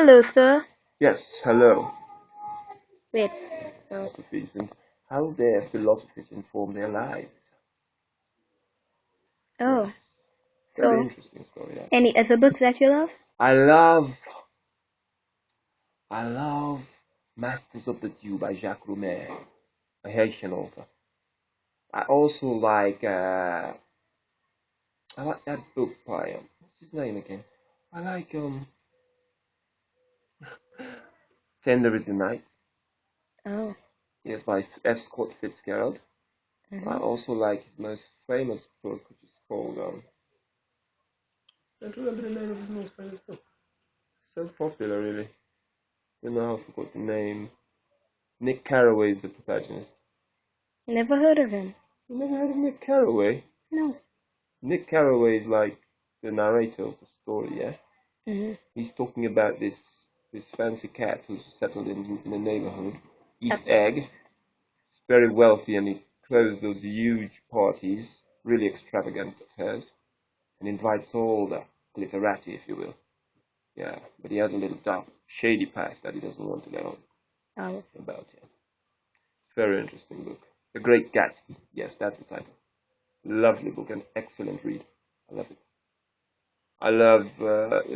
Hello, sir. Yes, hello. Wait. Philosophies and how their philosophies inform their lives. Oh, Yes, very so interesting story. That. any other books that you love? I love, I love Masters of the Dew by Jacques Roumer, a Haitian author. I also I like that book by what's his name again? I like Tender is the Night. Oh. Yes, by F. Scott Fitzgerald. I Hmm. also like his most famous book, which is called I don't remember the name of his most famous book. So popular, really. You know, I forgot the name. Nick Carraway is the protagonist. Never heard of him. You never heard of Nick Carraway? No. Nick Carraway is like the narrator of the story, yeah? Hmm. He's talking about this fancy cat who's settled in the neighborhood, Uh, East Egg. He's very wealthy and he throws those huge parties, really extravagant affairs, and invites all the glitterati, if you will. Yeah, but he has a little dark, shady past that he doesn't want to let on oh. about yet. Very interesting book. The Great Gatsby. Yes, that's the title. Lovely book, an excellent read. I love it. I love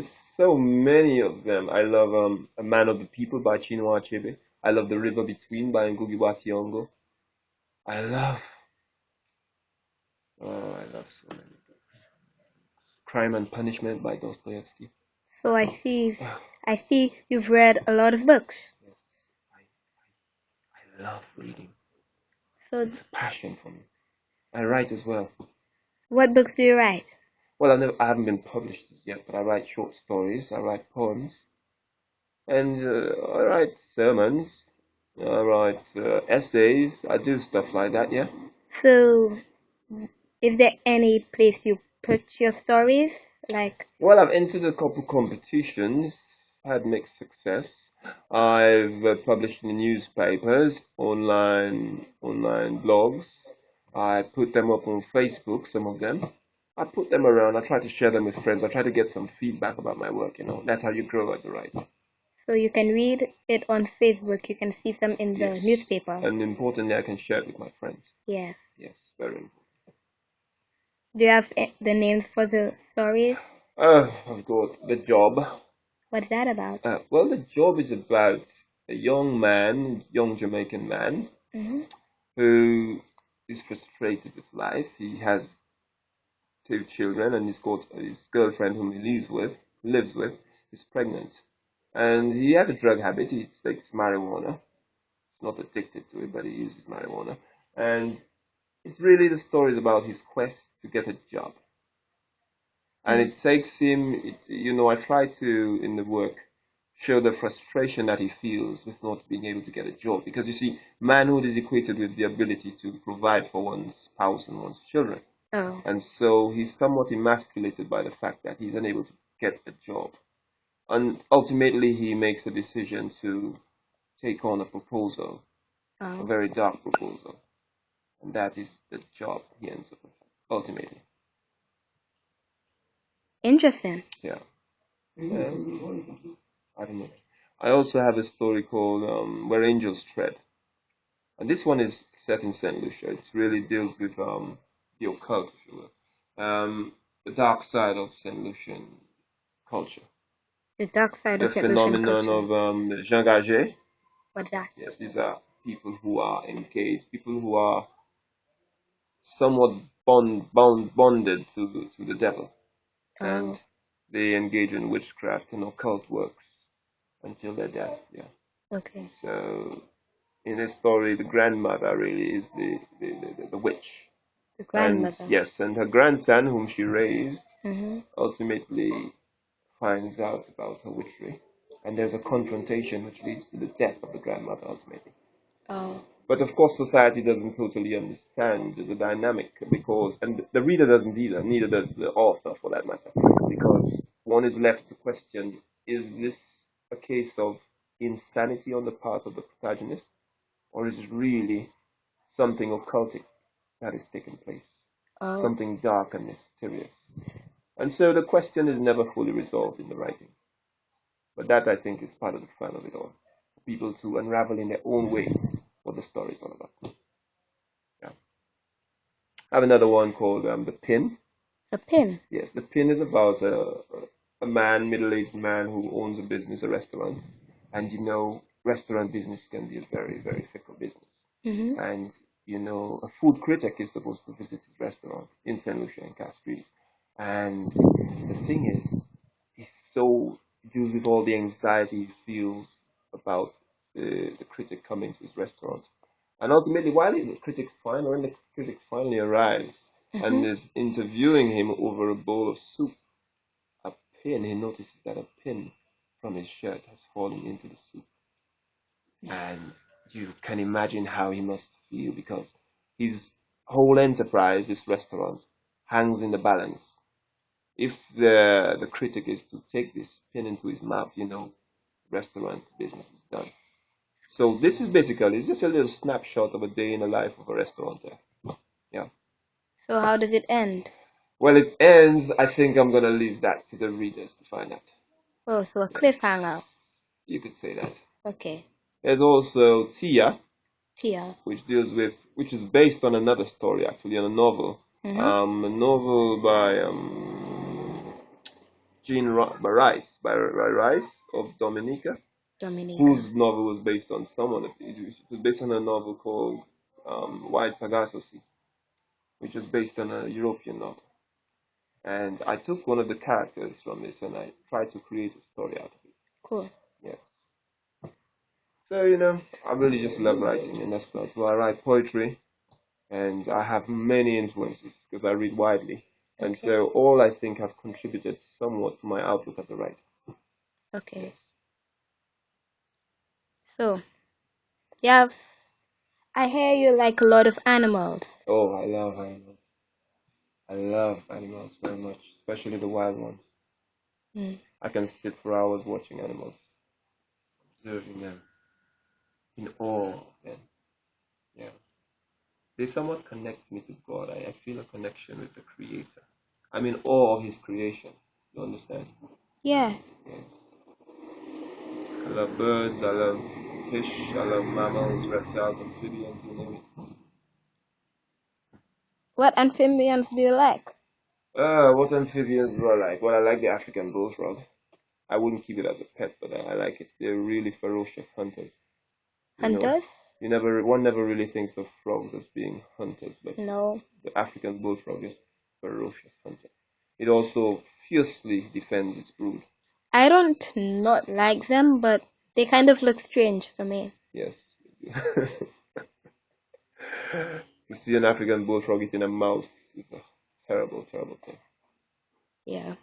so many of them. I love A Man of the People by Chinua Achebe. I love The River Between by Ngugi wa Thiong'o. I love I love so many books. Crime and Punishment by Dostoevsky. So I Oh, see. ah, I see you've read a lot of books. yes, I love reading. So It's a passion for me. I write as well. what books do you write? Well, I haven't been published yet, but I write short stories. I write poems. And I write sermons, I write essays, I do stuff like that, yeah. So is there any place you put your stories? Like, Well, I've entered a couple competitions, had mixed success. I've published in the newspapers, online blogs. I put them up on Facebook, some of them. I put them around. I try to share them with friends. I try to get some feedback about my work, you know. That's how you grow as a writer. so you can read it on Facebook. You can see some in the Yes. newspaper. And importantly, I can share it with my friends. Yes. Yes, very important. Do you have the names for the stories? I've got The Job. What's that about? Well, The Job is about a young man, young Jamaican man, Hmm. who is frustrated with life. He has two children, and he's got his girlfriend, whom he lives with, is pregnant, and he has a drug habit. He takes marijuana. He's not addicted to it, but he uses marijuana, and it's really the stories about his quest to get a job. And Mm. it takes him, I try to, in the work, show the frustration that he feels with not being able to get a job. Because you see, manhood is equated with the ability to provide for one's spouse and one's children. Oh. And so he's somewhat emasculated by the fact that he's unable to get a job. And ultimately, he makes a decision to take on a proposal, a Oh. very dark proposal. And that is the job he ends up with, ultimately. Interesting. Yeah. I don't know. I also have a story called Where Angels Tread. And this one is set in St. Lucia. It really deals with the occult, if you will. The dark side of St. Lucian culture. The dark side The of St. Lucian phenomenon culture. of Jean Gagé. What's that? Yes, these are people who are engaged, people who are somewhat bonded to the devil. And Oh. they engage in witchcraft and occult works until their death. Yeah. Okay. So in this story, the grandmother really is the witch. The And grandmother. yes, and her grandson, whom she raised, Mm-hmm. ultimately finds out about her witchery. And there's a confrontation which leads to the death of the grandmother ultimately. Oh. But of course, society doesn't totally understand the dynamic because, and the reader doesn't either, neither does the author for that matter, because one is left to question, is this a case of insanity on the part of the protagonist? Or is it really something occultic that is taking place? Oh. Something dark and mysterious. And so the question is never fully resolved in the writing. But that I think is part of the fun of it all. People to unravel in their own way what the story is all about. Yeah. I have another one called The Pin. The pin. Yes, The Pin is about a man, middle-aged man who owns a business, a restaurant. And restaurant business can be a very, very fickle business. Mm-hmm. And a food critic is supposed to visit his restaurant in St. Lucia in Castries. And the thing is, he's so deals with all the anxiety he feels about the critic coming to his restaurant. And ultimately, when the critic finally arrives and Mm-hmm. is interviewing him over a bowl of soup, a he notices that a pin from his shirt has fallen into the soup. And you can imagine how he must feel because his whole enterprise, this restaurant, hangs in the balance. If the critic is to take this pin into his mouth, restaurant business is done. So this is basically it's just a little snapshot of a day in the life of a restaurateur. Yeah. So how does it end? Well, it ends. I think I'm gonna leave that to the readers to find out. Oh, so a cliffhanger. Yes, you could say that. Okay. There's also Tia, Tia. which is based on another story actually, on a novel. Mm-hmm. A novel by by Rice of Dominica, Dominica. whose novel was based on it was based on a novel called White Sagacity, which was based on a European novel. And I took one of the characters from this and I tried to create a story out of it. Cool. Yes. So, I really just love writing, and that's good. So I write poetry, and I have many influences because I read widely. And Okay. so all I think have contributed somewhat to my outlook as a writer. Okay. Yes. So, yeah, I hear you like a lot of animals. Oh, I love animals. I love animals very much, especially the wild ones. Mm. I can sit for hours watching animals, observing them, in awe of them. Yeah. They somewhat connect me to God. I feel a connection with the Creator. I'm in awe of His creation. You understand? Yeah. Yes. I love birds, I love fish, I love mammals, reptiles, amphibians, you name it. What amphibians do you like? What amphibians do I like? Well, I like the African bullfrog. I wouldn't keep it as a pet, but I like it. They're really ferocious hunters. You know, Hunters? one never really thinks of frogs as being hunters, but No. the African bullfrog is ferocious hunter. It also fiercely defends its brood. I don't not like them, but they kind of look strange to me. Yes. To see an African bullfrog eating a mouse is a terrible, terrible thing. Yeah.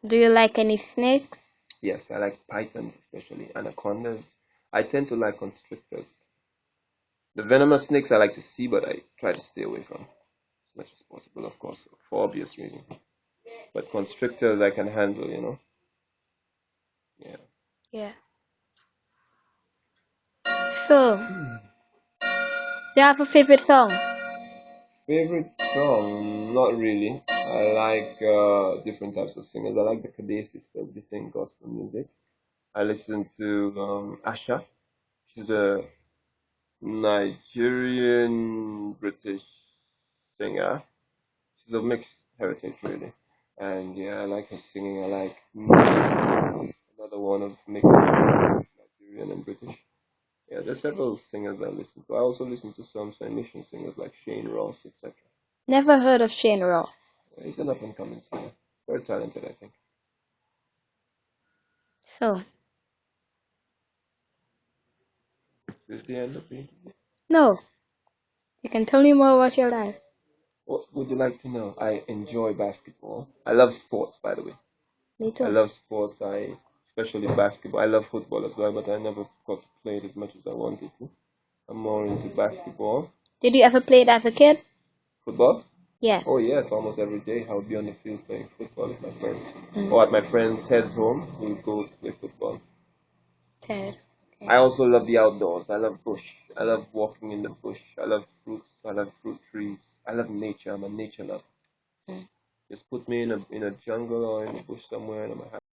Do you like any snakes? Yes, I like pythons, especially anacondas. I tend to like constrictors. The venomous snakes I like to see, but I try to stay away from as much as possible, of course, for obvious reasons. But constrictors I can handle. Yeah. Yeah. So, do you have a favorite song? Favorite song? Not really. I like different types of singers. I like the Kadesi that they sing gospel music. I listen to Asha. She's a Nigerian British singer. She's of mixed heritage, really. And yeah, I like her singing. I like another one of mixed Nigerian and British. Yeah, there's several singers I listen to. I also listen to some St.Lucian singers like Shane Ross, etc. Never heard of Shane Ross. Yeah, he's an up and coming singer. Very talented, I think. So, Is this the end of the interview? no. You can tell me more about your life. What would you like to know? I enjoy basketball. I love sports, by the way. Me I too. love sports. Especially basketball. I love football as well, but I never got to play it as much as I wanted to. I'm more into basketball. Did you ever play it as a kid? Football? Yes. Oh yes, almost every day I would be on the field playing football with my friends. Mm. Or at my friend Ted's home, we would go to play football. Ted. Okay. I also love the outdoors. I love bush. I love walking in the bush. I love fruits. I love fruit trees. I love nature. I'm a nature lover. Mm. Just put me in a jungle or in a bush somewhere and I'm